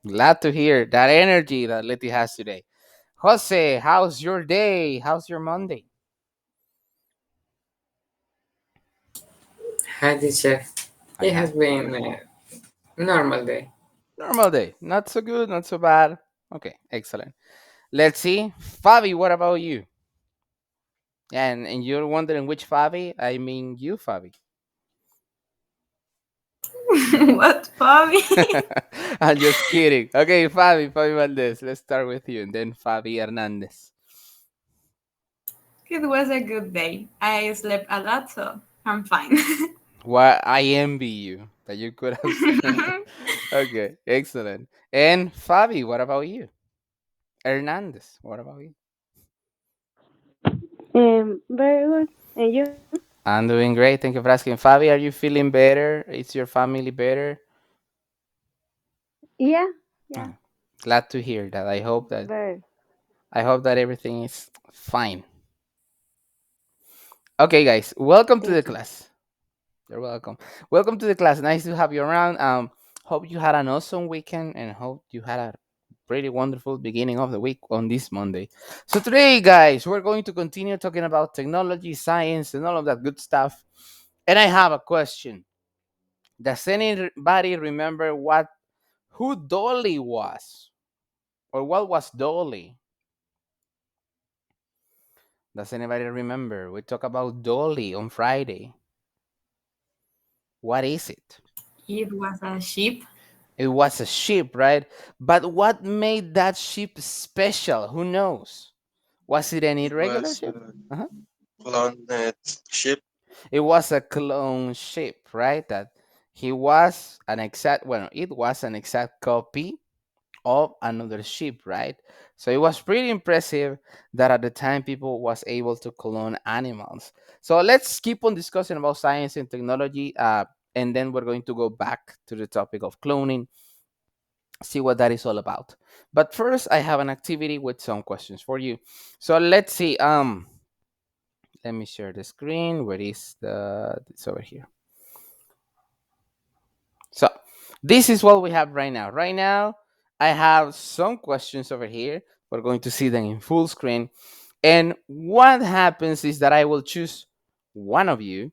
Glad to hear that energy that Letty has today. Jose, how's your day? How's your Monday? Hi, teacher. Hi, It has hi. been a normal day. Normal day. Not so good, not so bad. Okay, excellent. Let's see. Fabi, what about you? And you're wondering which Fabi? I mean you, Fabi. What, Bobby? I'm just kidding. Okay, Fabi Valdez. Let's start with you, and then Fabi Hernandez. It was a good day. I slept a lot, so I'm fine. Why I envy you that you could have. Okay, excellent. And Fabi, what about you? Hernandez, what about you? Very good. And you? I'm doing great. Thank you for asking. Fabi, are you feeling better? Is your family better? Yeah, yeah, Oh, glad to hear that. very. I hope that everything is fine. Okay, guys, welcome to the Thank you. class. You're welcome. Welcome to the class. Nice to have you around. Hope you had an awesome weekend and hope you had a pretty wonderful beginning of the week on this Monday. So today, guys, we're going to continue talking about technology, science, and all of that good stuff. And I have a question. Does anybody remember who Dolly was? Or what was Dolly? Does anybody remember? We talked about Dolly on Friday. What is it? It was a sheep. It was a ship, right? But what made that ship special? Who knows? Was it any It regular was ship? Uh-huh. cloned ship. It was a clone ship, right? That he was an exact, well, it was an exact copy of another ship, right? So it was pretty impressive that at the time people was able to clone animals. So let's keep on discussing about science and technology, and then we're going to go back to the topic of cloning, see what that is all about. But first, I have an activity with some questions for you. So let's see. Let me share the screen. Where is the? It's over here. So this is what we have right now. Right now, I have some questions over here. We're going to see them in full screen. And what happens is that I will choose one of you,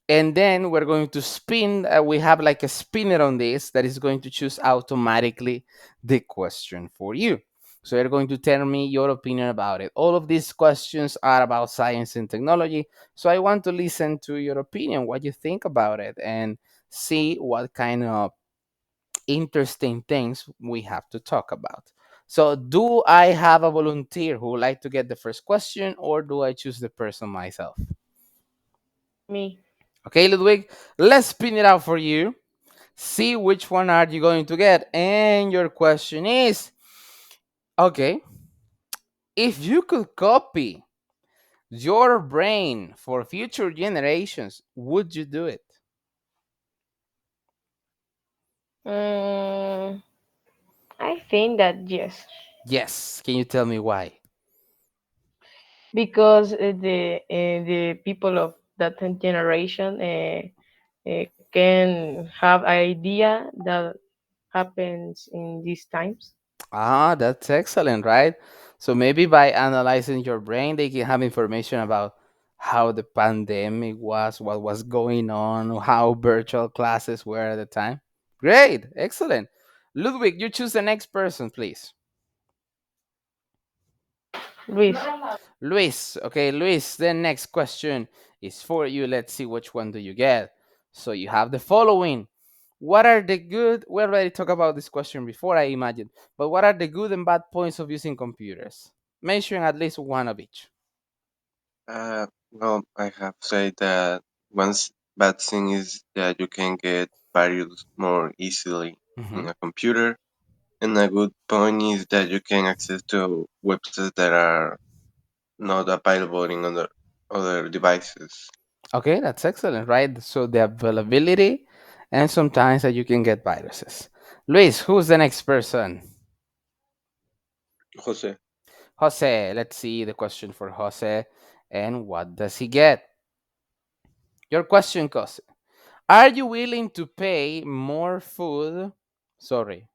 and then we're going to spin. We have like a spinner on this that is going to choose automatically the question for you. So you're going to tell me your opinion about it. All of these questions are about science and technology. So I want to listen to your opinion, what you think about it, and see what kind of interesting things we have to talk about. So, do I have a volunteer who would like to get the first question, or do I choose the person myself? Me. Okay, Ludwig, let's spin it out for you. See which one are you going to get. And your question is, okay, if you could copy your brain for future generations, would you do it? Mm, I think that yes, Yes. Can you tell me why? because the people of that generation can have idea that happens in these times. Ah, that's excellent, right? So maybe by analyzing your brain, they can have information about how the pandemic was, what was going on, how virtual classes were at the time. Great, excellent. Ludwig, you choose the next person, please. Luis. Luis. Okay, Luis, the next question is for you. Let's see which one do you get. So you have the following. What are the good, we already talked about this question before, I imagine, but what are the good and bad points of using computers? Mention at least one of each. Well, I have said that bad thing is that you can get various more easily in Mhm. a computer, and a good point is that you can access to websites that are not available in other devices. Okay, that's excellent, right? So the availability and sometimes that you can get viruses. Luis, who's the next person? Jose. Jose, let's see the question for Jose. And what does he get? Your question, Jose. Are you willing to pay more food? Sorry.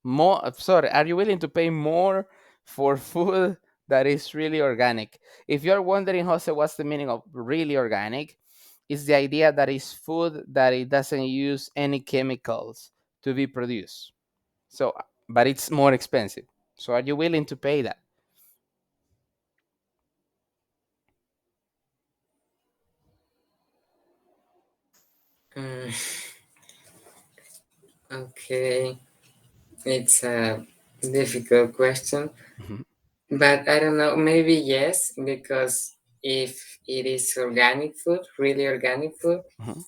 More, sorry, are you willing to pay more for food that is really organic? If you're wondering, Jose, what's the meaning of really organic, it's the idea that it's food that it doesn't use any chemicals to be produced. So, but it's more expensive. So, are you willing to pay that? Mm, okay, it's a difficult question, Mhm, but I don't know. Maybe yes, because if it is organic food, really organic food, mhm.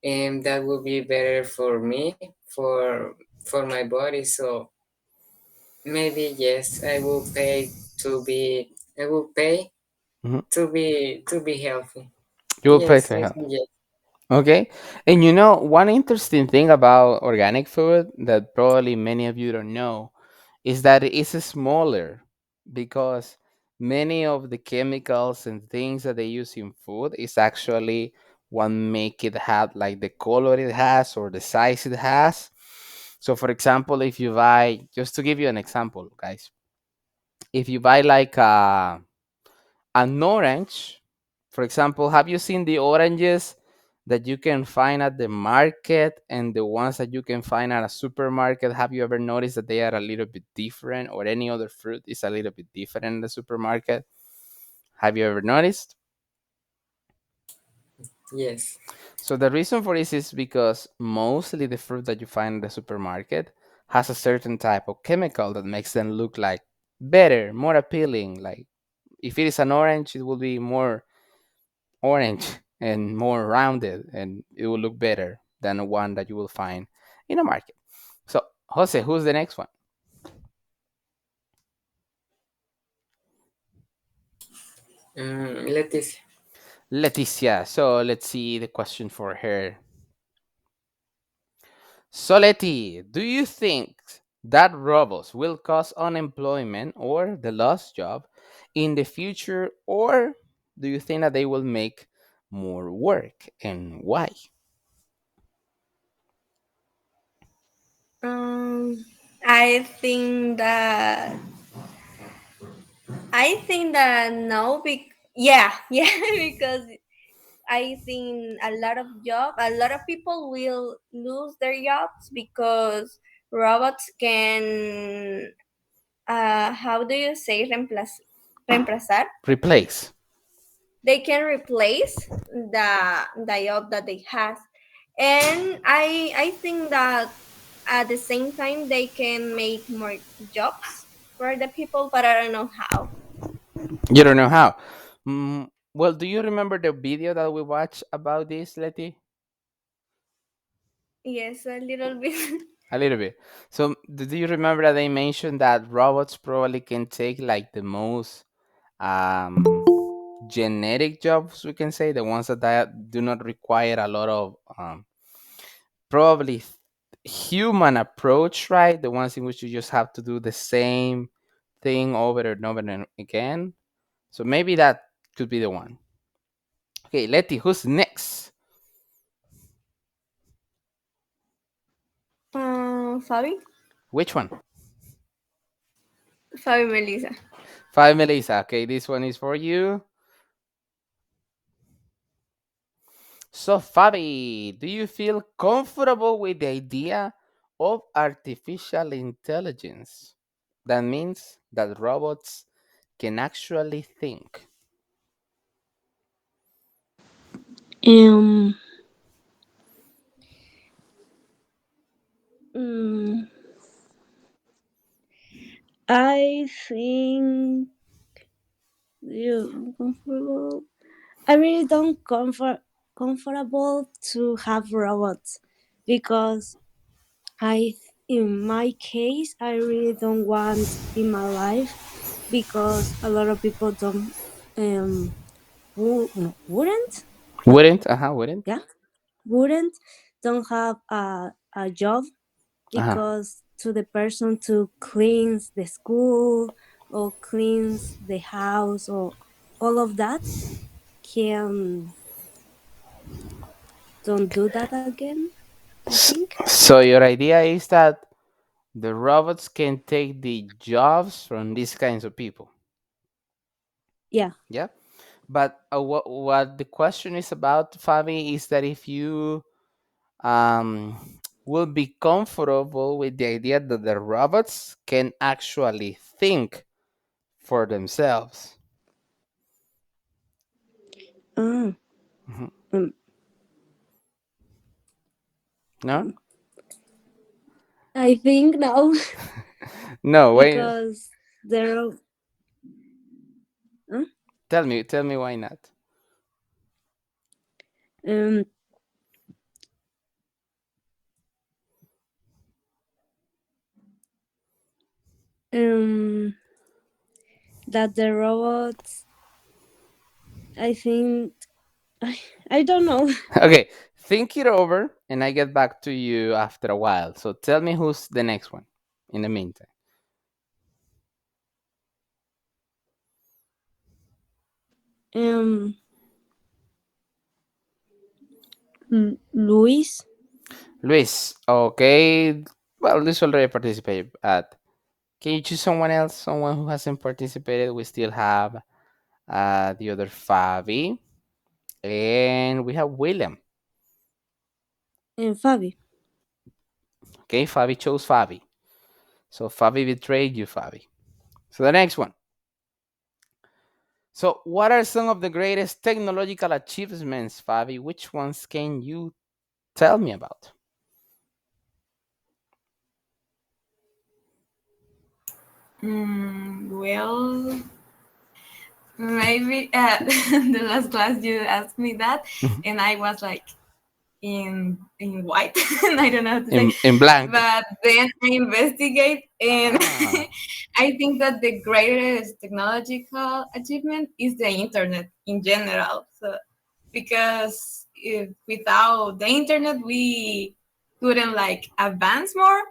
and that would be better for me, for my body. So maybe yes, I will pay to be. I will pay Mhm. to be healthy. You will pay Yes, to I help. think yes. Okay. And one interesting thing about organic food that probably many of you don't know is that it is smaller because many of the chemicals and things that they use in food is actually what make it have like the color it has or the size it has. So for example, if you buy, just to give you an example, guys, if you buy like an orange, for example, have you seen the oranges that you can find at the market and the ones that you can find at a supermarket? Have you ever noticed that they are a little bit different, or any other fruit is a little bit different in the supermarket? Have you ever noticed? Yes. So the reason for this is because mostly the fruit that you find in the supermarket has a certain type of chemical that makes them look like better, more appealing. Like if it is an orange, it will be more orange and more rounded, and it will look better than the one that you will find in a market. So, Jose, who's the next one? Leticia. Leticia. So, let's see the question for her. So, Leti, do you think that robots will cause unemployment or the lost job in the future, or do you think that they will make more work, and why? Um, I think that no, yeah, yeah, because I think a lot of people will lose their jobs because robots can, how do you say reemplazar? Replace. They can replace the job that they have, and I think that at the same time they can make more jobs for the people, but I don't know how. You don't know how. Well, do you remember the video that we watched about this, Leti? Yes, a little bit. A little bit. So, do you remember that they mentioned that robots probably can take like the most genetic jobs, we can say, the ones that do not require a lot of probably human approach, right? The ones in which you just have to do the same thing over and over and again. So maybe that could be the one. Okay, Letty, who's next? Fabi, Which one? Melissa. Five, Melissa. Okay, this one is for you. So, Fabi, do you feel comfortable with the idea of artificial intelligence? That means that robots can actually think. Um, mm, I think you comfortable. I really don't comfortable to have robots because in my case, I really don't want in my life because a lot of people don't um no, wouldn't Wouldn't? Uh huh, wouldn't? yeah wouldn't don't have a job Uh huh. because to the person to cleans the school or cleans the house or all of that can don't do that again, I think. So, your idea is that The robots can take the jobs from these kinds of people. Yeah. Yeah. But what the question is about, Fabi, is that if you um, will be comfortable with the idea that the robots can actually think for themselves. Ah. Mhm. Um, No? I think no, No, wait. because there are. Huh? Tell me why not. Um, um, that the robots. I think I, I don't know. Okay, think it over and I get back to you after a while. So tell me who's the next one in the meantime. Um, Luis. Luis, okay. Well, Luis already participated at. Can you choose someone else? Someone who hasn't participated? We still have the other Fabi. And we have William. And Fabi. Okay, Fabi chose Fabi. So Fabi betrayed you, Fabi. So the next one. So, what are some of the greatest technological achievements, Fabi? Which ones can you tell me about? Well, maybe the last class you asked me that, and I was like in white, and I don't know how to say. In blank. But then I investigate, and Ah, I think that the greatest technological achievement is the internet in general. So because if, without the internet, we couldn't like advance more.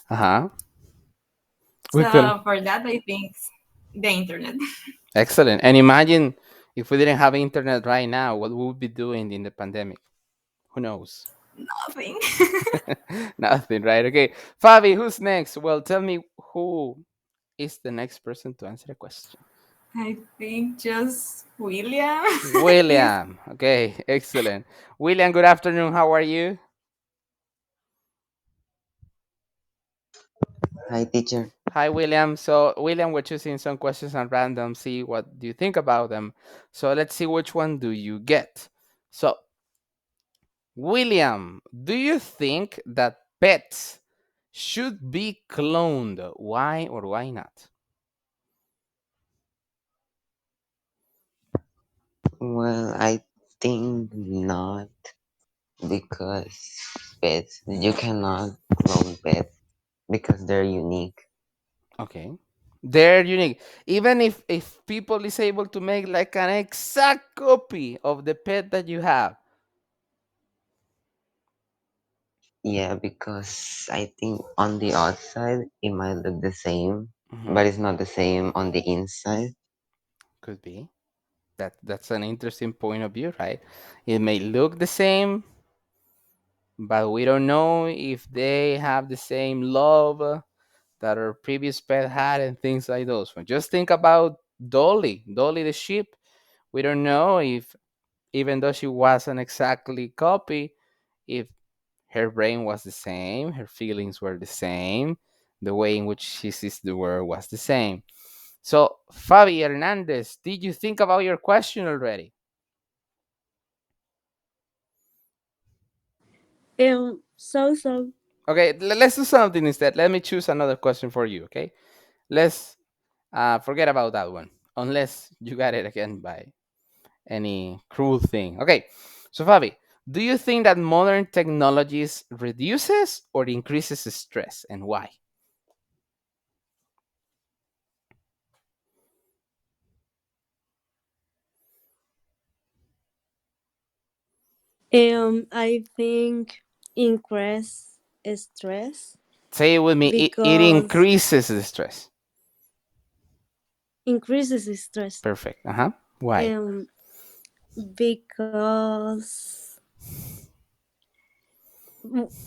uh-huh. We could. So for that, I think the internet. Excellent. And imagine if we didn't have internet right now, what we would be doing in the pandemic. Who knows? Nothing. Nothing, right? Okay. Fabi, who's next? Well, tell me who is the next person to answer the question. I think just William. He's William. Okay, excellent. William, good afternoon. How are you? Hi, teacher. Hi, William. So, William, we're choosing some questions at random. See what do you think about them. So, let's see which one do you get. So, William, do you think that pets should be cloned? Why or why not? Well, I think not because pets, you cannot clone pets because they're unique. Okay. They're unique. Even if people is able to make like an exact copy of the pet that you have. Yeah, because I think on the outside it might look the same, Mhm. but it's not the same on the inside. Could be. That's an interesting point of view, right? It may look the same, but we don't know if they have the same love that our previous pet had and things like those. Well, just think about Dolly the sheep. We don't know if, even though she wasn't exactly copy, if her brain was the same, her feelings were the same, the way in which she sees the world was the same. So, Fabi Hernandez, did you think about your question already? So. Okay, let's do something instead. Let me choose another question for you, okay? Let's forget about that one, unless you got it again by any cruel thing. Okay, so Fabi, do you think that modern technologies reduces or increases stress, and why? I think increase stress Say it with me. It because increases the stress. increases stress. Perfect. Uh-huh. Why? Um, because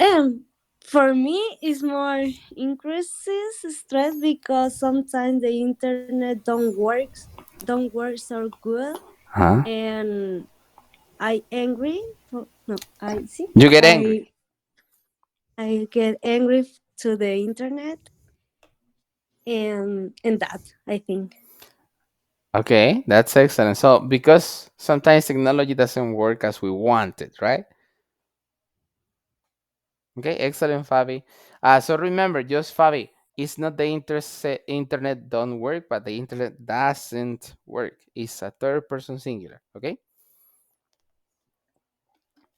um For me, it's more increases stress because sometimes the internet don't work so good, Huh? and I angry. No, I see. You get angry. I get angry to the internet, and that I think. Okay, that's excellent. So, because sometimes technology doesn't work as we want it, right? Okay, excellent, Fabi. So remember, just Fabi, it's not the internet don't work, but the internet doesn't work. It's a third person singular. Okay,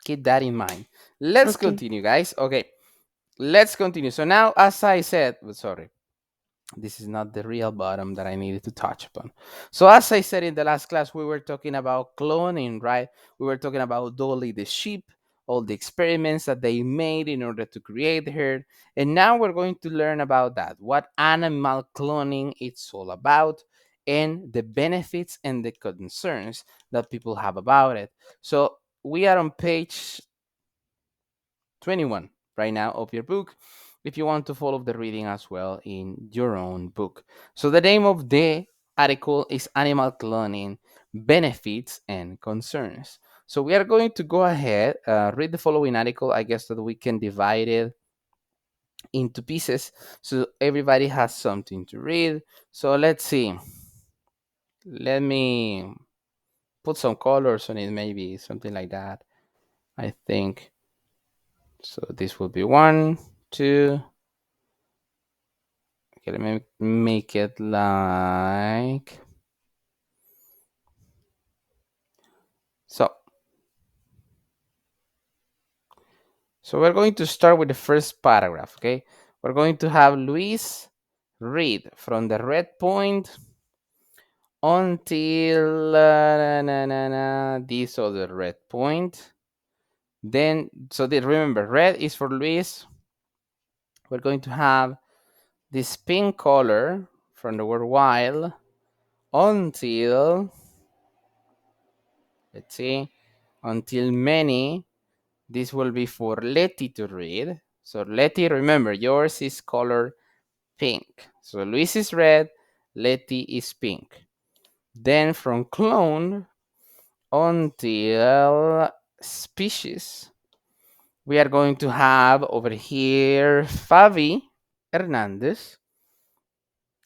keep that in mind. Let's Okay. continue, guys. Okay, let's continue. So now, as I said, sorry, this is not the real bottom that I needed to touch upon. So as I said in the last class, we were talking about cloning, right? We were talking about Dolly the sheep, all the experiments that they made in order to create her. And now we're going to learn about that, what animal cloning it's all about, and the benefits and the concerns that people have about it. So we are on page 21 right now of your book if you want to follow the reading as well in your own book. So the name of the article is Animal Cloning Benefits and Concerns. So we are going to go ahead, read the following article. I guess that we can divide it into pieces so everybody has something to read. So let's see. Let me put some colors on it, maybe something like that. I think so. This will be one, two. Okay, let me make it like so. So we're going to start with the first paragraph, okay? We're going to have Luis read from the red point until this other red point. Then, so remember, red is for Luis. We're going to have this pink color from the word while until, let's see, until many. This will be for Letty to read. So Letty, remember, yours is color pink. So Luis is red, Letty is pink. Then from clone until species, we are going to have over here Fabi Hernandez.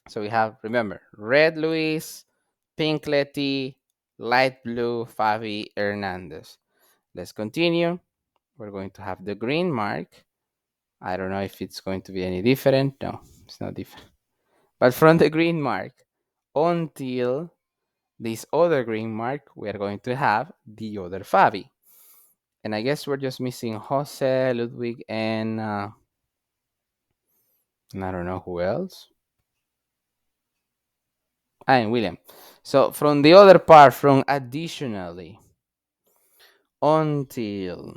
So we have, remember, red Luis, pink Letty, light blue Fabi Hernandez. Let's continue. We're going to have the green mark. I don't know if it's going to be any different. No, it's not different. But from the green mark until this other green mark, we are going to have the other Fabi. And I guess we're just missing Jose, Ludwig, and I don't know who else. And William. So from the other part, from additionally until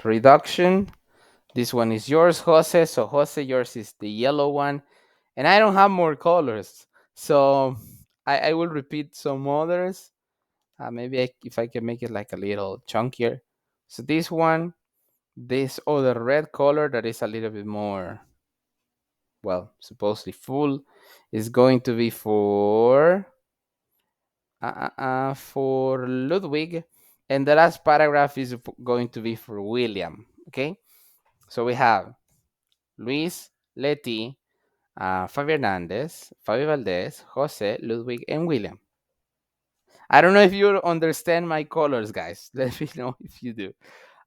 reduction. This one is yours, Jose. So Jose, yours is the yellow one. And I don't have more colors. So I will repeat some others. Maybe if I can make it like a little chunkier. So this one, this other red color that is a little bit more, well, supposedly full, is going to be for Ludwig. And the last paragraph is going to be for William. Okay. So we have Luis, Letty, Fabi Hernandez, Fabi Valdez, Jose, Ludwig, and William. I don't know if you understand my colors, guys. Let me know if you do.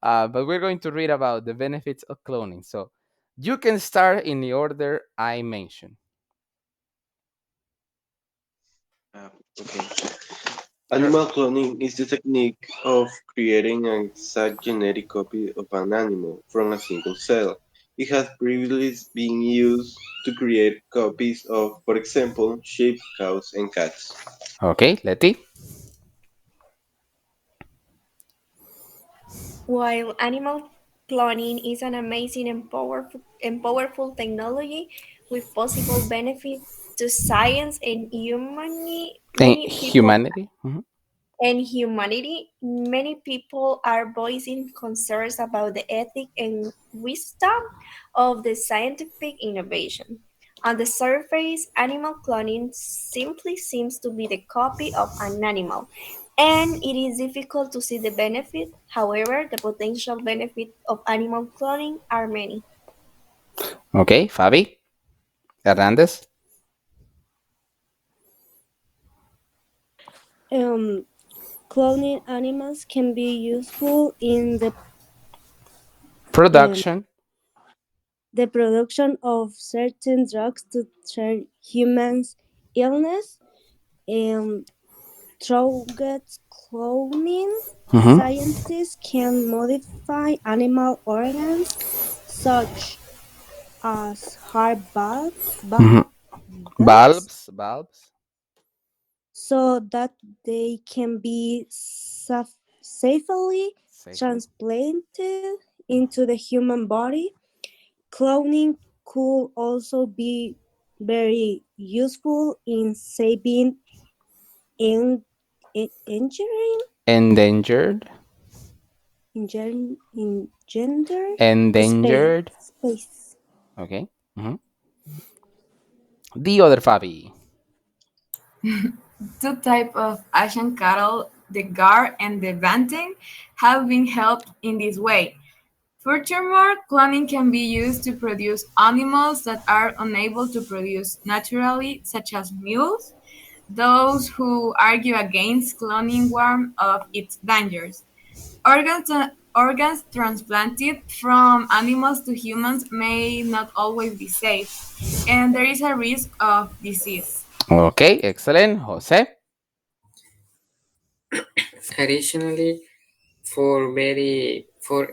But we're going to read about the benefits of cloning. So you can start in the order I mentioned. Okay. You're Animal cloning is the technique of creating an exact genetic copy of an animal from a single cell. It has previously been used to create copies of, for example, sheep, cows, and cats. okay, Letty. While animal cloning is an amazing and powerful technology with possible benefits to science and humanity, And many people humanity. Mhm. and humanity, many people are voicing concerns about the ethic and wisdom of the scientific innovation. On the surface, animal cloning simply seems to be the copy of an animal, and it is difficult to see the benefit. However, the potential benefits of animal cloning are many. Okay, Fabi Hernandez. Um, Cloning animals can be useful in um, Production. the production of certain drugs to treat humans' illness. Um, Through cloning, Hmm. scientists can modify animal organs such as heart Hmm. valves Bulbs. so that they can be safely Safely. transplanted into the human body. Cloning could also be very useful in saving en- engineering Endangered. gender Endangered. space. Okay. Hmm. The other Fabi. Two types of Asian cattle, the Gar and the Bantam, have been helped in this way. Furthermore, cloning can be used to produce animals that are unable to produce naturally, such as mules. Those who argue against cloning warn of its dangers. Organs, organs transplanted from animals to humans may not always be safe, and there is a risk of disease. Okay, excellent. Jose. Additionally, for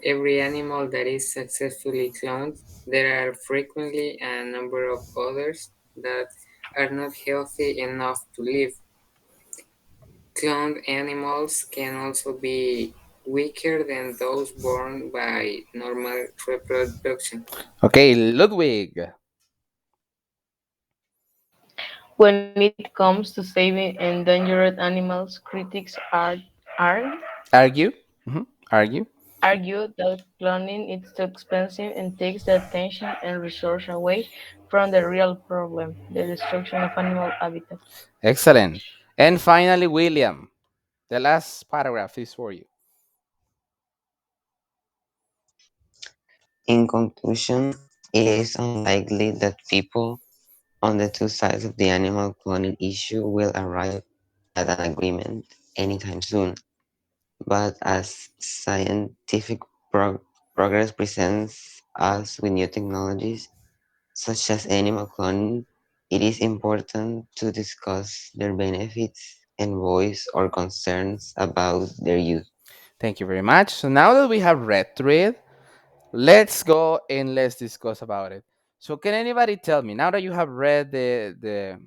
every animal that is successfully cloned, there are frequently a number of others that are not healthy enough to live. Cloned animals can also be weaker than those born by normal reproduction. Okay, Ludwig. When it comes to saving endangered animals, critics Argue. Hmm. Argue. argue that cloning is too expensive and takes the attention and resource away from the real problem, the destruction of animal habitat. Excellent. And finally, William. The last paragraph is for you. In conclusion, it is unlikely that people on the two sides of the animal cloning issue will arrive at an agreement anytime soon. But as scientific progress presents us with new technologies, such as animal cloning, it is important to discuss their benefits and voice our concerns about their use. Thank you very much. So now that we have read through it, let's go and let's discuss about it. So can anybody tell me, now that you have read the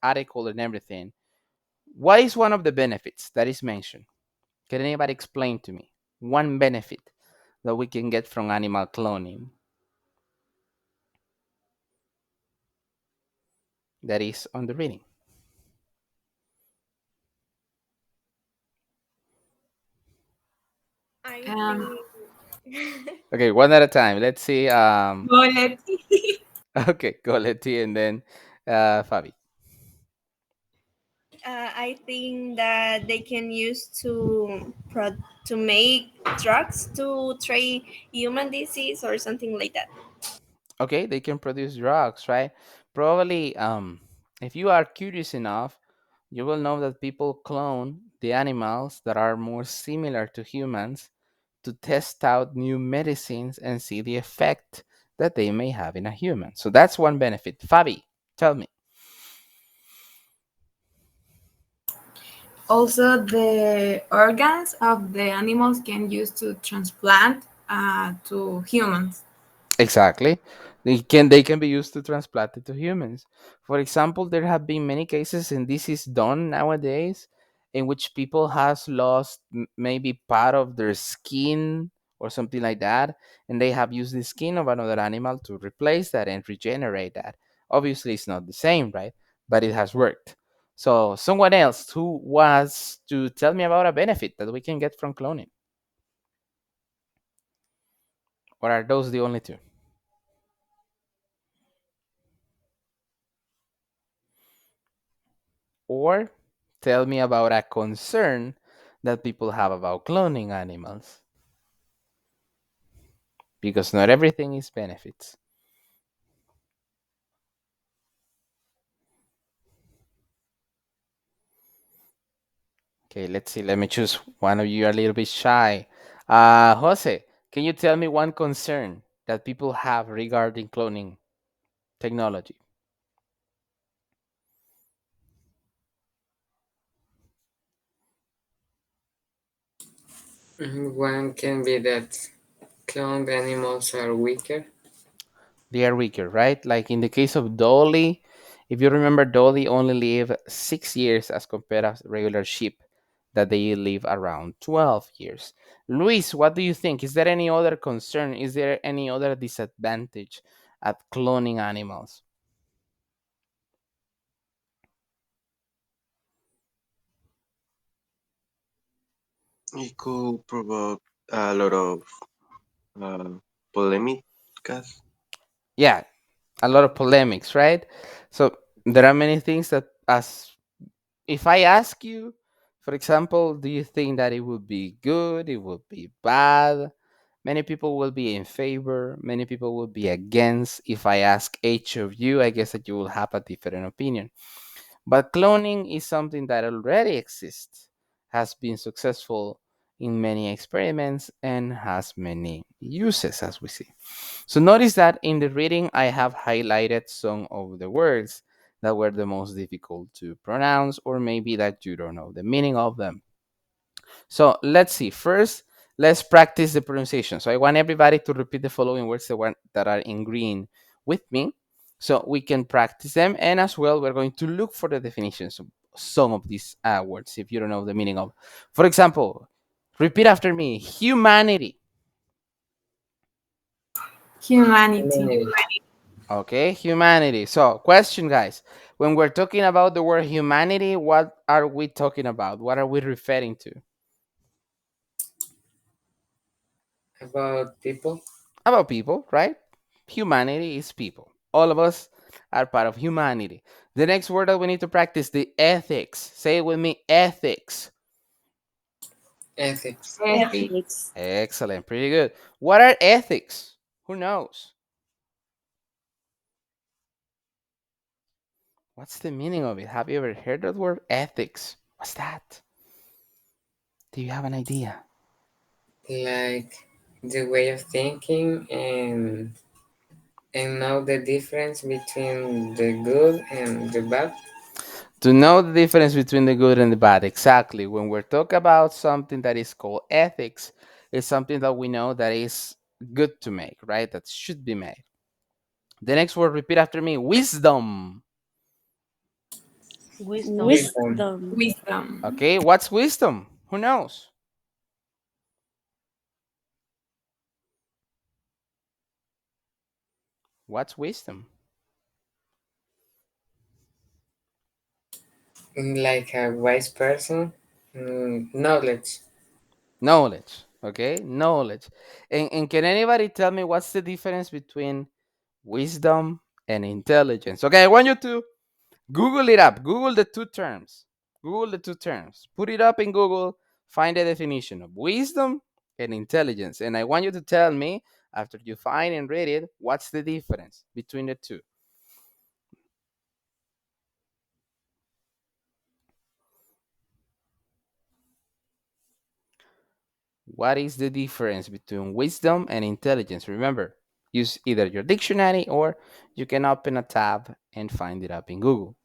article and everything, what is one of the benefits that is mentioned? Can anybody explain to me one benefit that we can get from animal cloning that is on the reading? I Um, think Okay, one at a time. Let's see. Goletti. Okay, go Letty and then Fabi. I think that they can use to make drugs to treat human disease or something like that. Okay, they can produce drugs, right? Probably, if you are curious enough, you will know that people clone the animals that are more similar to humans to test out new medicines and see the effect that they may have in a human. So that's one benefit. Fabi, tell me. Also, the organs of the animals can use to transplant to humans. Exactly. They can be used to transplant it to humans. For example, there have been many cases, and this is done nowadays, in which people has lost maybe part of their skin or something like that, and they have used the skin of another animal to replace that and regenerate that. Obviously, it's not the same, right? But it has worked. So someone else who wants to tell me about a benefit that we can get from cloning, or are those the only two? Or tell me about a concern that people have about cloning animals, because not everything is benefits. Okay, let's see. Let me choose one of you are a little bit shy. Jose, can you tell me one concern that people have regarding cloning technology? One can be that cloned animals are weaker. They are weaker, right? Like in the case of Dolly, if you remember, Dolly only live 6 years as compared to regular sheep that they live around 12 years. Luis, what do you think? Is there any other concern? Is there any other disadvantage at cloning animals? It could provoke a lot of uh, polémicas. Yeah, a lot of polemics, right? So there are many things that, as if I ask you, for example, do you think that it would be good, it would be bad? Many people will be in favor, many people will be against. If I ask each of you, I guess that you will have a different opinion. But cloning is something that already exists, has been successful in many experiments, and has many uses, as we see. So notice that in the reading, I have highlighted some of the words that were the most difficult to pronounce, or maybe that you don't know the meaning of them. So let's see. First, let's practice the pronunciation. So I want everybody to repeat the following words, the one that are in green, with me, so we can practice them. And as well, we're going to look for the definitions of some of these words if you don't know the meaning of. For example, repeat after me: humanity. Humanity. Humanity. Okay, humanity. So, question, guys. When we're talking about the word humanity, what are we talking about? What are we referring to? About people. About people, right? Humanity is people. All of us are part of humanity. The next word that we need to practice, the ethics. Say it with me, ethics. Ethics. Ethics. Ethics. Excellent, pretty good. What are ethics? Who knows? What's the meaning of it? Have you ever heard of the word ethics? What's that? Do you have an idea? Like the way of thinking and know the difference between the good and the bad. To know the difference between the good and the bad. Exactly. When we're talking about something that is called ethics, it's something that we know that is good to make, right? That should be made. The next word, repeat after me: wisdom. Wisdom. Wisdom. Wisdom. Wisdom. Okay, what's wisdom? Who knows? What's wisdom? Like a wise person. Knowledge. Knowledge. Okay, knowledge. And can anybody tell me what's the difference between wisdom and intelligence? Okay, I want you to Google it up. Google the two terms. Google the two terms. Put it up in Google. Find the definition of wisdom and intelligence. And I want you to tell me, after you find and read it, what's the difference between the two. What is the difference between wisdom and intelligence? Remember, use either your dictionary or you can open a tab and find it up in Google.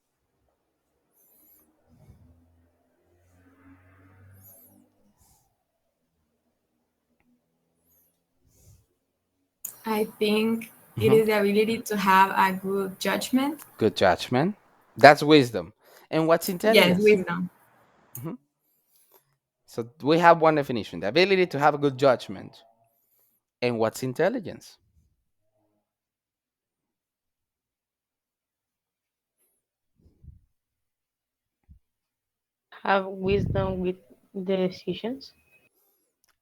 I think it Mhm. is the ability to have a good judgment. Good judgment. That's wisdom. And what's Yes, intelligence? wisdom. Mhm. So we have one definition: the ability to have a good judgment. And what's intelligence? Have wisdom with the decisions.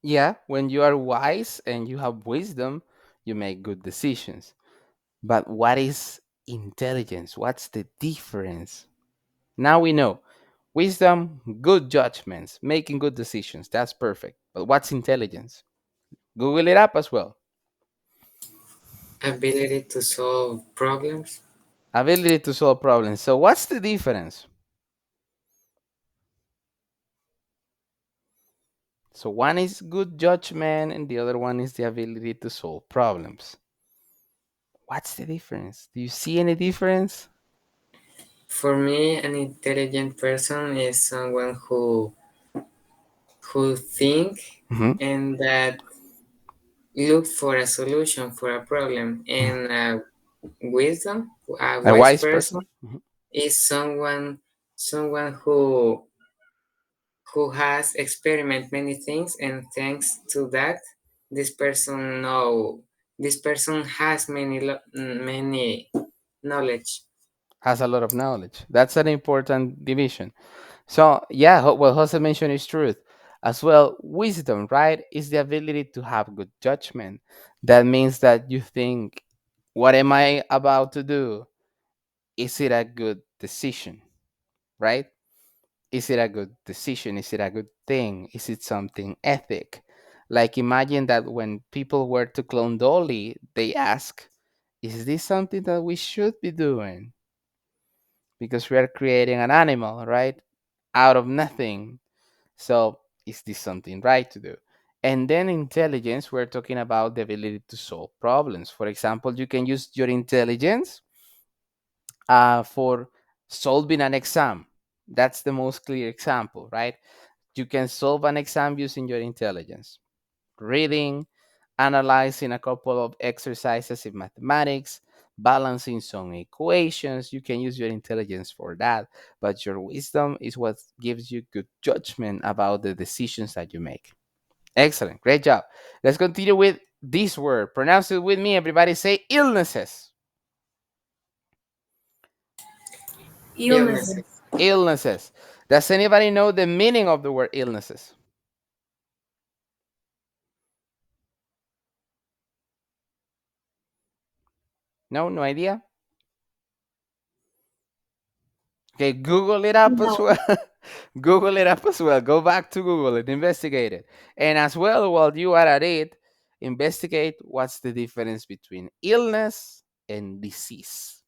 Yeah, when you are wise and you have wisdom, you make good decisions. But what is intelligence? What's the difference? Now we know wisdom, good judgments, making good decisions. That's perfect. But what's intelligence? Google it up as well. Ability to solve problems. Ability to solve problems. So, what's the difference? So, one is good judgment and the other one is the ability to solve problems. What's the difference? Do you see any difference? For me, an intelligent person is someone who think Mhm. and that look for a solution for a problem. And wisdom, a A wise wise person person? Mhm. is someone who has experienced many things, and thanks to that, this person know this person has many knowledge. Has a lot of knowledge. That's an important division. So, yeah, what Jose mentioned is truth. As well, wisdom, right, is the ability to have good judgment. That means that you think, what am I about to do? Is it a good decision, right? Is it a good decision? Is it a good thing? Is it something ethic? Like, imagine that when people were to clone Dolly, they ask, is this something that we should be doing? Because we are creating an animal, right? Out of nothing. So, is this something right to do? And then intelligence, we're talking about the ability to solve problems. For example, you can use your intelligence for solving an exam. That's the most clear example, right? You can solve an exam using your intelligence. Reading, analyzing a couple of exercises in mathematics, balancing some equations. You can use your intelligence for that, but your wisdom is what gives you good judgment about the decisions that you make. Excellent. Great job. Let's continue with this word. Pronounce it with me. Everybody say illnesses. Illnesses. Illnesses. Illnesses. Does anybody know the meaning of the word illnesses? No, no idea. Okay, Google it up as No. well. Google it up as well. Go back to Google and investigate it. And as well, while you are at it, investigate what's the difference between illness and disease.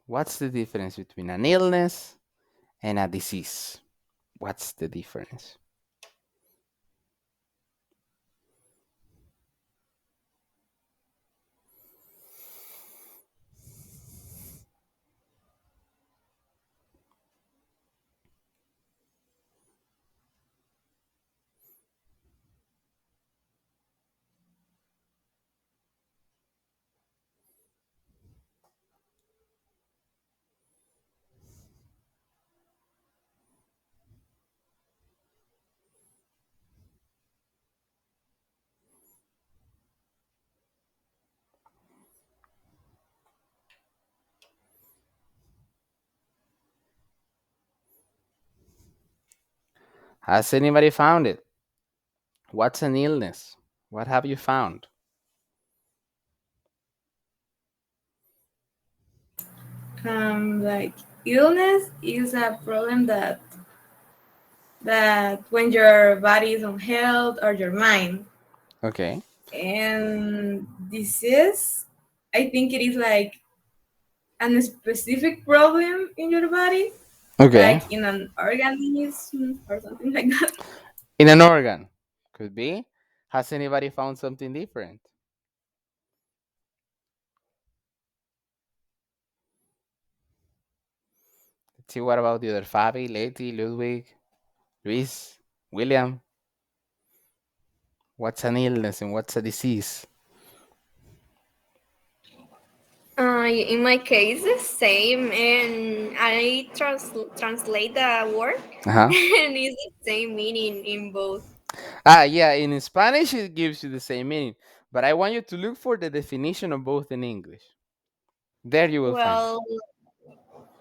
What's the difference between an illness and a disease? What's the difference? Has anybody found it? What's an illness? What have you found? Like illness is a problem that when your body is on health or your mind. Okay. And disease, I think it is like a specific problem in your body, Okay. like in an organism or something like that. In an organ. Could be. Has anybody found something different? Let's see, what about the other? Fabi, Leti, Ludwig, Luis, William? What's an illness and what's a disease? In my case, the same, and I translate the word, Uh-huh. and it's the same meaning in both. Yeah, in Spanish it gives you the same meaning, but I want you to look for the definition of both in English. There you will find it.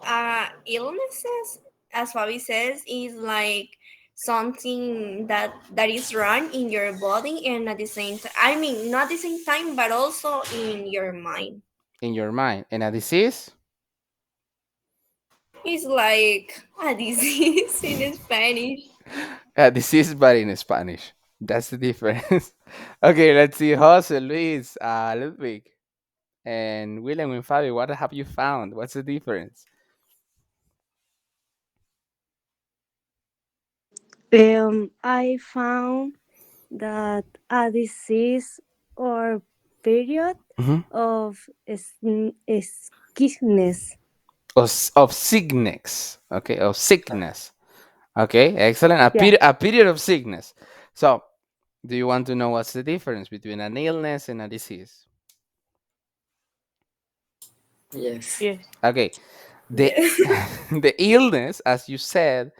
Well, illnesses, as Fabi says, is like something that is wrong in your body and at the same time, I mean, not at the same time, but also in your mind. In your mind. And a disease? It's like a disease in Spanish. A disease, but in Spanish. That's the difference. Okay, let's see. Jose, Luis, Ludwig, and William and Fabio, what have you found? What's the difference? I found that a disease or period Mhm. of sickness. Of sickness. Okay, of sickness. Okay, excellent. Yeah. A period of sickness. So, do you want to know what's the difference between an illness and a disease? Yes. Yes. Okay, the Yes. the illness, as you said,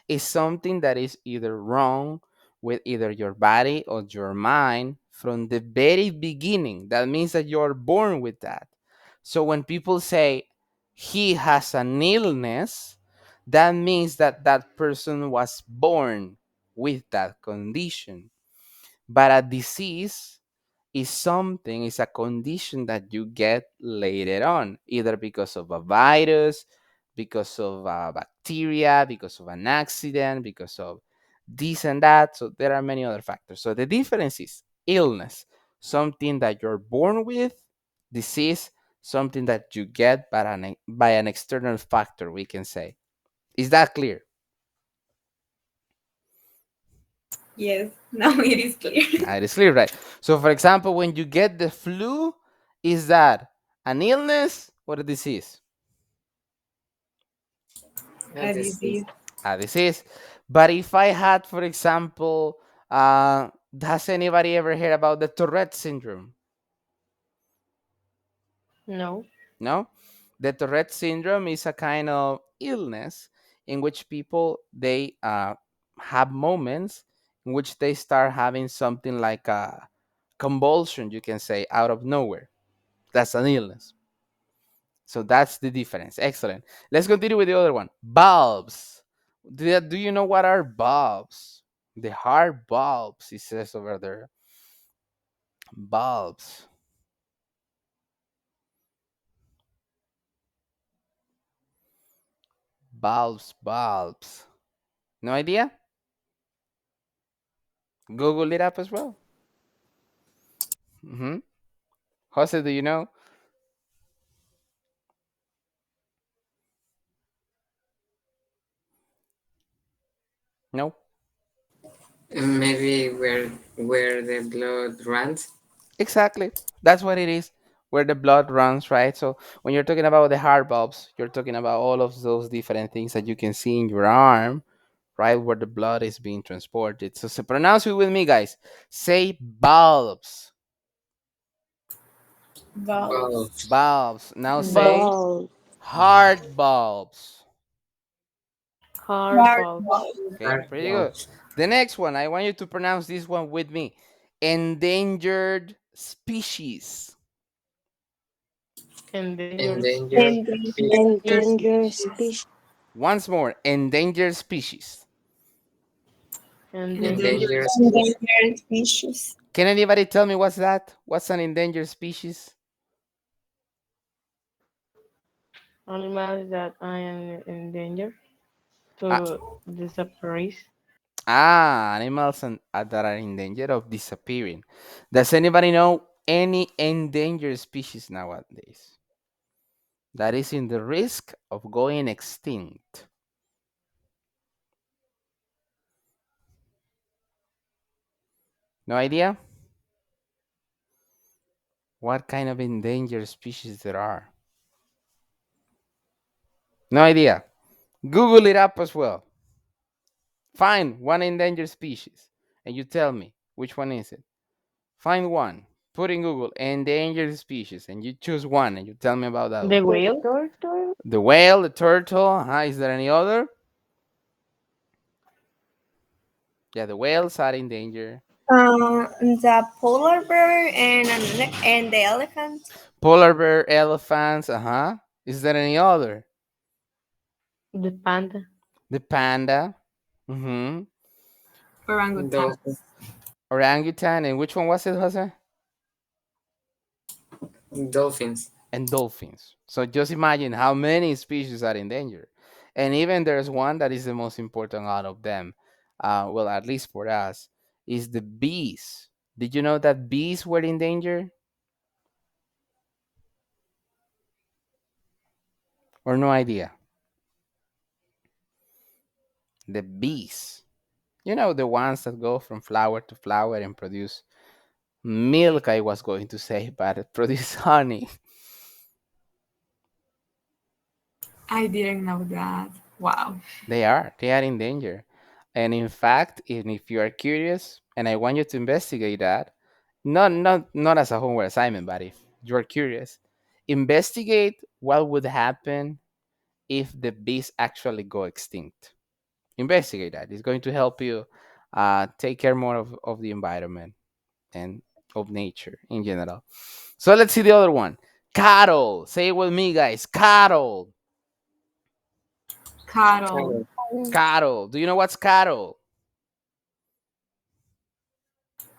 is something that is either wrong with either your body or your mind from the very beginning. That means that you're born with that. So when people say he has an illness, that means that that person was born with that condition. But a disease is a condition that you get later on, either because of a virus, because of a bacteria, because of an accident, because of this and that. So there are many other factors. So the difference is illness, something that you're born with, disease, something that you get by an external factor, we can say. Is that clear? Yes, now it is clear. It is clear, right? So, for example, when you get the flu, is that an illness or a disease? A A disease. disease. A disease. But if I had, for example, has anybody ever heard about the Tourette syndrome? No. No? The Tourette syndrome is a kind of illness in which people they have moments in which they start having something like a convulsion, you can say, out of nowhere. That's an illness. So that's the difference. Excellent. Let's continue with the other one. Bulbs. Do you know what are bulbs? The heart bulbs, it says over there. Bulbs. Bulbs, bulbs. No idea? Google it up as well. Mm-hmm. Jose, do you know? No? Maybe where the blood runs. Exactly. That's what it is. Where the blood runs, right? So when you're talking about the heart bulbs, you're talking about all of those different things that you can see in your arm, right? Where the blood is being transported. So pronounce it with me, guys. Say bulbs. Balls. Bulbs. Bulbs. Now Bulbs. say Ball. heart bulbs. Hard Hard bulbs. balls. Okay, Heart pretty good. bulbs. The next one, I want you to pronounce this one with me. Endangered species. Endangered Endangered species. species. Endangered Endangered species. species. Once more, endangered species. Endangered Endangered species. species. Endangered species. Can anybody tell me what's that? What's an endangered species? Animals that are in danger Ah, to disappear. animals that are in danger of disappearing. Does anybody know any endangered species nowadays that is in the risk of going extinct? No idea? What kind of endangered species there are? No idea. Google it up as well. Find one endangered species and you tell me which one is it. Find one. Put in Google endangered species and you choose one and you tell me about that The one. The whale. turtle. The whale, the turtle. Is there any other? Yeah, the whales are in danger. The polar bear and the elephant. Polar bear, elephants. Uh huh. Is there any other? The panda. The panda. Mm-hmm. Dolphin, Orangutans. Orangutan. And which one was it, Jose? dolphins. And dolphins. So just imagine how many species are in danger. And even there's one that is the most important out of them. Well, at least for us, is the bees. Did you know that bees were in danger? Or no idea? The bees. You know, the ones that go from flower to flower and produce milk, I was going to say, but produce honey. I didn't know that. Wow. They are in danger. And in fact, even if you are curious, and I want you to investigate that, not as a homework assignment, but if you're curious, investigate what would happen if the bees actually go extinct. Investigate that. It's going to help you take care more of the environment and of nature in general. So let's see the other one. Cattle. Say it with me, guys. Cattle. Cattle. Cattle, Cattle. Do you know what's cattle?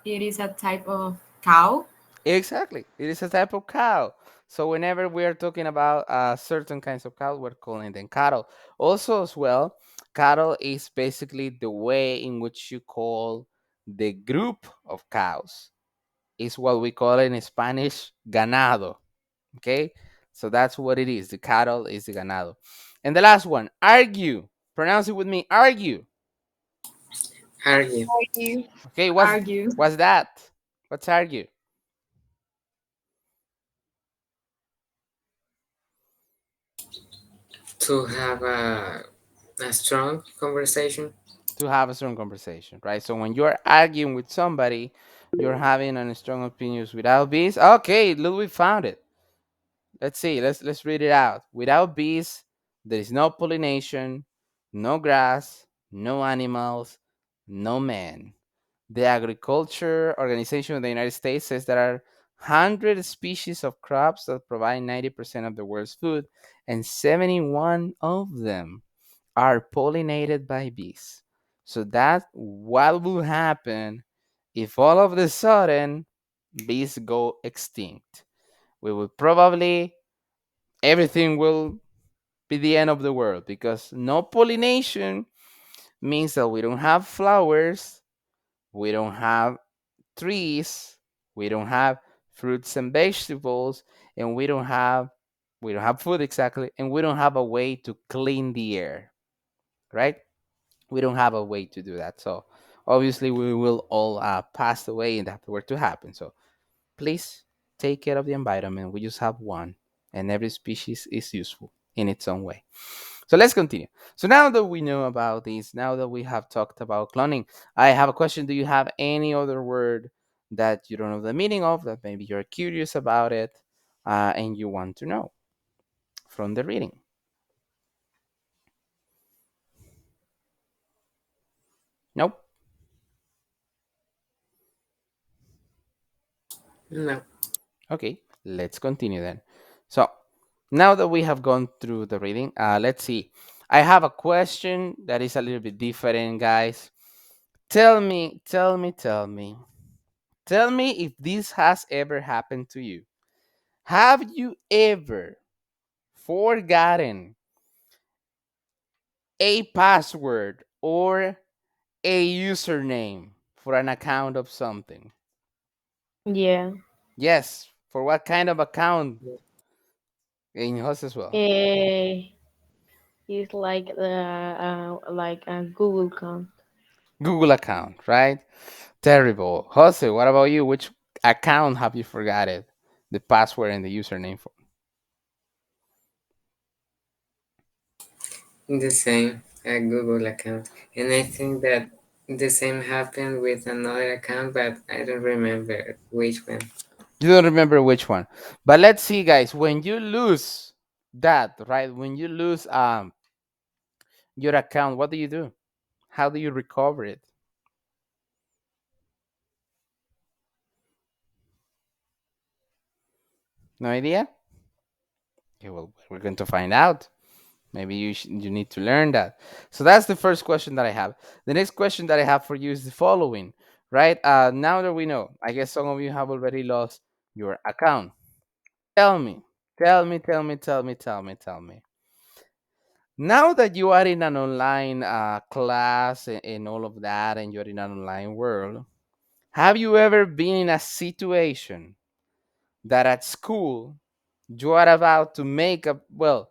It is a type of cow. Exactly. It is a type of cow. So whenever we are talking about certain kinds of cow, we're calling them cattle. Also, as well, cattle is basically the way in which you call the group of cows. Is what we call in Spanish ganado. Okay, so that's what it is. The cattle is the ganado. And the last one, argue. Pronounce it with me. Argue. argue, You. Okay, Argue. what's that? What's argue? to have a strong conversation. To have a strong conversation, right? So when you're arguing with somebody, you're having a strong opinions without bees. Okay, Ludwig found it. Let's see. Let's read it out. Without bees, there is no pollination, no grass, no animals, no man. The Agriculture Organization of the United States says there are 100 species of crops that provide 90% of the world's food, and 71 of them are pollinated by bees. So that what will happen if all of a sudden bees go extinct? We will probably everything will be the end of the world because no pollination means that we don't have flowers, we don't have trees, we don't have fruits and vegetables, and we don't have food exactly, and we don't have a way to clean the air, right? We don't have a way to do that. So obviously we will all pass away and that were to happen. So please take care of the environment. We just have one, and every species is useful in its own way. So let's continue. So now that we know about this, now that we have talked about cloning, I have a question. Do you have any other word that you don't know the meaning of, that maybe you're curious about it, and you want to know from the reading? Nope. No, Okay, let's continue then. So now that we have gone through the reading, let's see. I have a question that is a little bit different, guys. Tell me, tell me, tell me. Tell me if this has ever happened to you. Have you ever forgotten a password or a username for an account of something? Yeah. Yes. For what kind of account? In yours as well. Eh, it's like a Google account. Google account, right? Terrible. Jose, what about you? Which account have you forgotten the password and the username for? the same, a Google account. And I think that the same happened with another account, but I don't remember which one. You don't remember which one. But let's see, guys. When you lose that, right? When you lose your account, what do you do? How do you recover it? No idea? Okay, well, we're going to find out. Maybe you need to learn that. So that's the first question that I have. The next question that I have for you is the following, right? Now that we know, I guess some of you have already lost your account. Tell me, tell me. Now that you are in an online class and all of that, and you're in an online world, have you ever been in a situation that at school you are about to make a, well,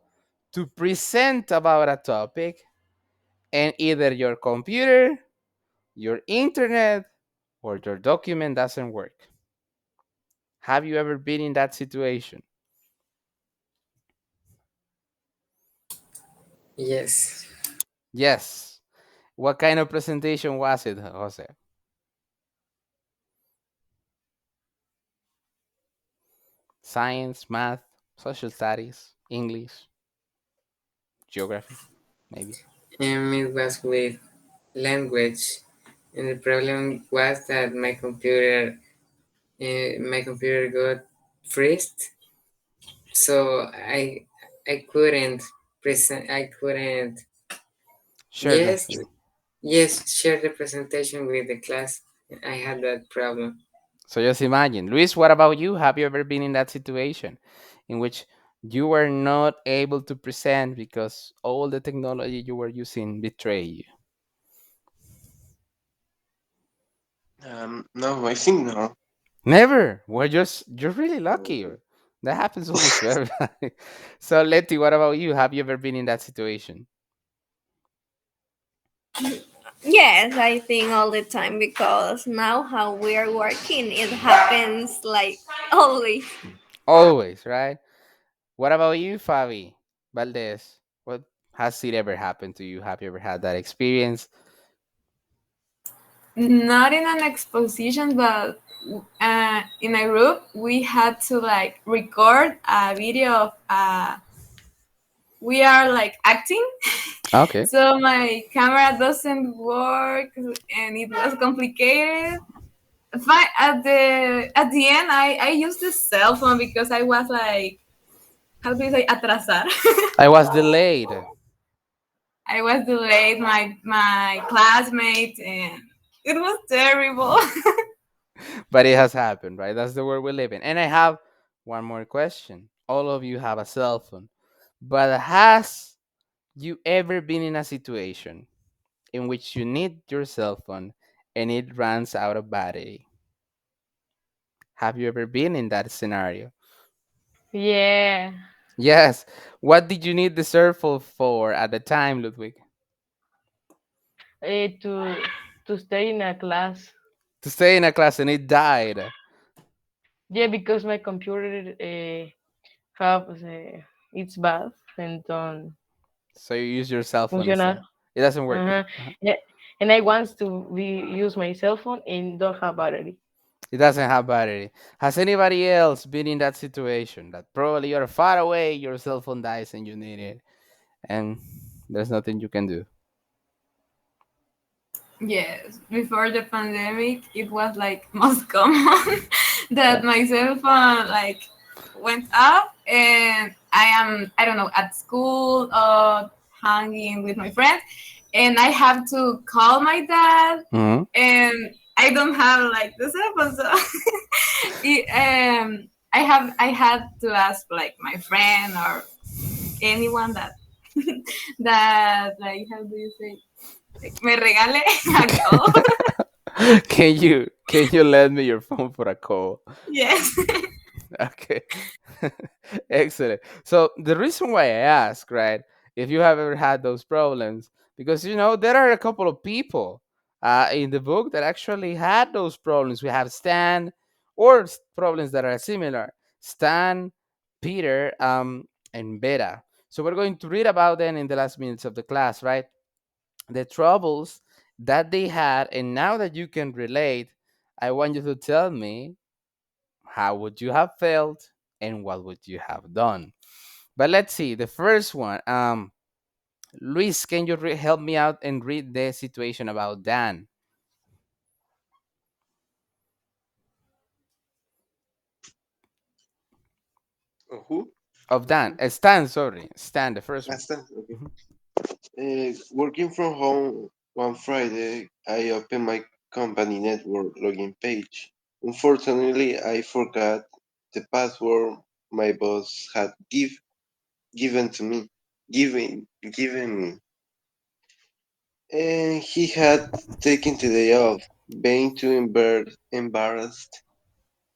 to present about a topic, and either your computer, your internet, or your document doesn't work? Have you ever been in that situation? Yes. Yes. What kind of presentation was it, Jose? Science, math, social studies, English, geography, maybe? It was with language, and the problem was that my computer got freezed, so I couldn't present. I couldn't. Share the Yes, thing. yes, share the presentation with the class. I had that problem. So just imagine. Luis, what about you? Have you ever been in that situation in which you were not able to present because all the technology you were using betrayed you? No, I think no. Never. Well, you're really lucky. That happens almost to everybody. So, Letty, what about you? Have you ever been in that situation? Yes, I think all the time because now how we are working, it happens like always. Always, right? What about you, Fabi Valdez? What has it ever happened to you? Have you ever had that experience? Not in an exposition, but in a group, we had to like record a video of we are like acting. Okay. So my camera doesn't work, and it was complicated. At the end, I used the cell phone because I was like, how do you say atrasar? I was delayed, I was delayed. My classmate, and it was terrible. but it has happened, right? That's the world we live in. And I have one more question. All of you have a cell phone, but has you ever been in a situation in which you need your cell phone and it runs out of battery? Have you ever been in that scenario? Yeah. Yes. What did you need the cell phone for at the time, Ludwig? To stay in a class. To stay in a class and it died. Yeah, because my computer have it's bad and don't So you use your cell phone funcionar. instead. It doesn't work. Uh-huh. Yeah, and I want to be use my cell phone and don't have battery. It doesn't have battery. Has anybody else been in that situation that probably you're far away, your cell phone dies and you need it, and there's nothing you can do? Yes, before the pandemic, it was like most common Yeah. that my cell phone like went up, and I don't know, at school or hanging with my friends, and I have to call my dad, Hmm. and I don't have like the cell phone, so I had to ask like my friend or anyone that that like how do you say like me regale a call. Can you lend me your phone for a call? Yes. Okay. Excellent. So the reason why I ask, right, if you have ever had those problems, because there are a couple of people in the book that actually had those problems. We have Stan, or problems that are similar. Stan, Peter, and Beta. So we're going to read about them in the last minutes of the class, right? The troubles that they had, and now that you can relate, I want you to tell me how would you have felt and what would you have done. But let's see the first one. Luis, can you help me out and read the situation about Dan? Who? Of Dan, Stan, sorry, Stan, the first one. Last time. Okay. Mhm. Working from home one Friday, I opened my company network login page. Unfortunately, I forgot the password my boss had given to me, given me, and he had taken the day off. Being too embarrassed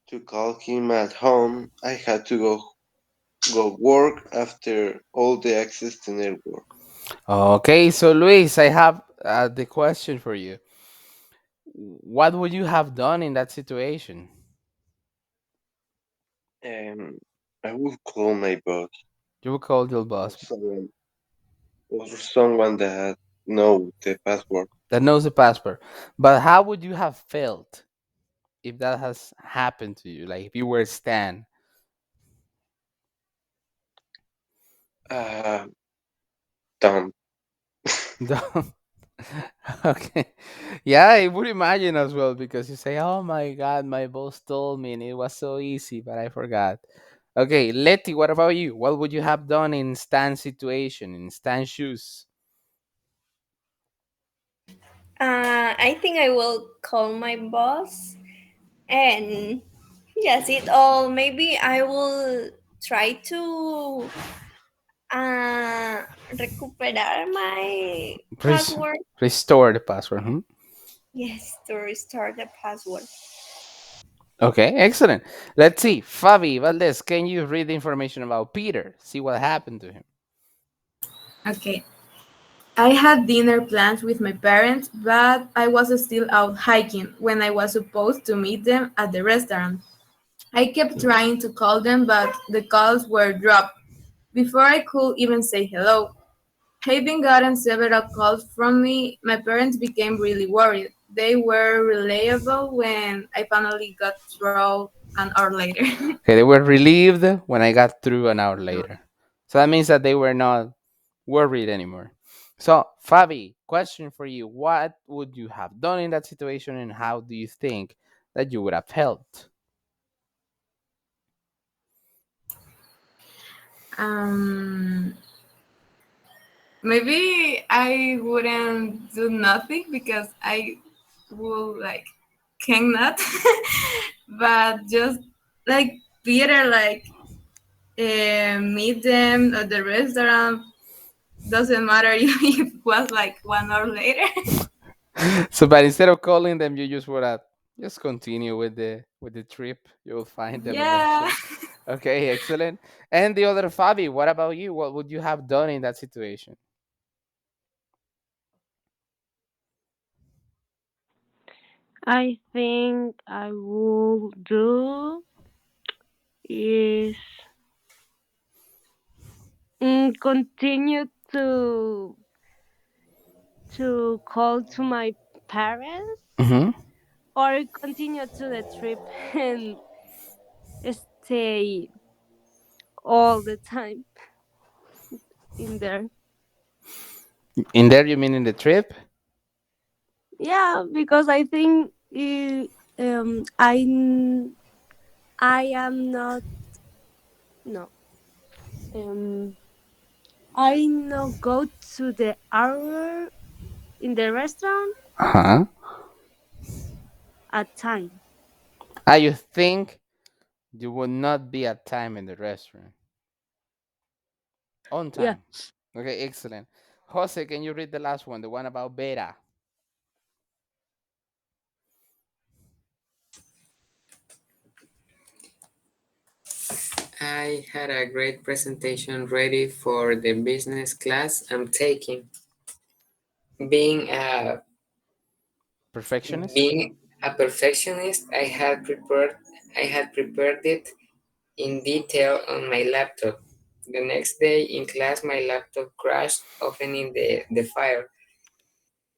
to call him at home, I had to go work after all the access to network. Okay, so Luis, I have the question for you. What would you have done in that situation? And I would call my boss You would call your or boss someone that know the password. that knows the password, but how would you have felt if that has happened to you? Like if you were Stan. Uh, dumb. Okay. Yeah, I would imagine as well because you say, "Oh my God, my boss told me, and it was so easy, but I forgot." Okay, Letty, what about you? What would you have done in Stan's situation, in Stan's shoes? I think I will call my boss and yes, it all. Maybe I will try to uh, recuperar my Res- password. Restore the password. Hmm? Yes, to restore the password. Okay, excellent. Let's see. Fabi Valdez, can you read the information about Peter? See what happened to him. Okay. I had dinner plans with my parents, but I was still out hiking when I was supposed to meet them at the restaurant. I kept trying to call them, but the calls were dropped before I could even say hello. Having gotten several calls from me, my parents became really worried. They were reliable when I finally got through an hour later. Okay, they were relieved when I got through an hour later. So that means that they were not worried anymore. So, Fabi, question for you. What would you have done in that situation and how do you think that you would have felt? um, Maybe I wouldn't do nothing because I will like cannot, but just like Peter, like meet them at the restaurant. Doesn't matter if it was like 1 hour later. So, but instead of calling them, you just would have just continue with the trip. You will find them Yeah. eventually. Okay, excellent. And the other Fabi, what about you? What would you have done in that situation? I think I will do is continue to call to my parents Hmm. or continue to the trip and stay all the time in there. In there, you mean in the trip? Yeah, because I think I am not no um I not go to the hour in the restaurant Uh huh. at time. You think you would not be at time in the restaurant on Yeah. time? Okay, excellent. Jose, can you read the last one, the one about beta? I had a great presentation ready for the business class I'm taking. Being a Perfectionist. being a perfectionist, I had prepared it in detail on my laptop. The next day in class my laptop crashed opening the file.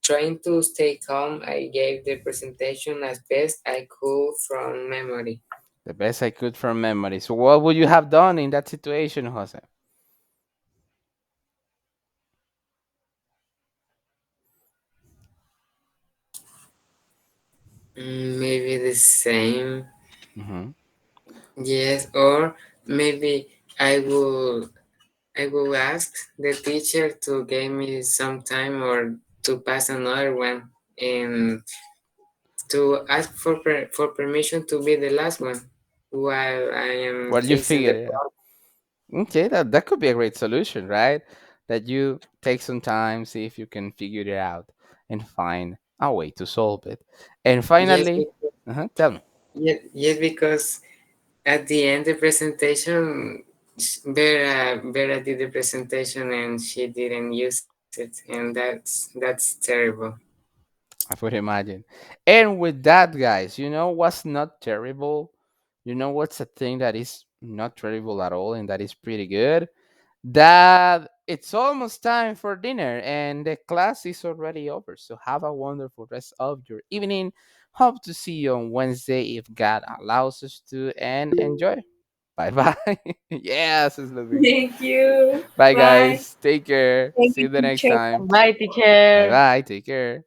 Trying to stay calm, I gave the presentation as best I could from memory. The best I could from memory. So, what would you have done in that situation, Jose? Maybe the same. Hmm. Yes, or maybe I will I will ask the teacher to give me some time or to pass another one and to ask for permission to be the last one while I am Well, you fixing the figured it out. Okay, that could be a great solution, right? That you take some time, see if you can figure it out, and find a way to solve it. And yes finally, because, tell me. yes because at the end the presentation Vera did the presentation and she didn't use it and that's terrible. I would imagine. And with that, guys, you know what's not terrible? You know what's a thing that is not terrible at all and that is pretty good? That it's almost time for dinner and the class is already over. So have a wonderful rest of your evening. Hope to see you on Wednesday if God allows us to and enjoy. Bye bye. Yes, it's Ludwig. Thank you. Bye Bye. guys. Take care. Thank See you, you the next teacher. time. Bye, Bye teacher. bye. Take care.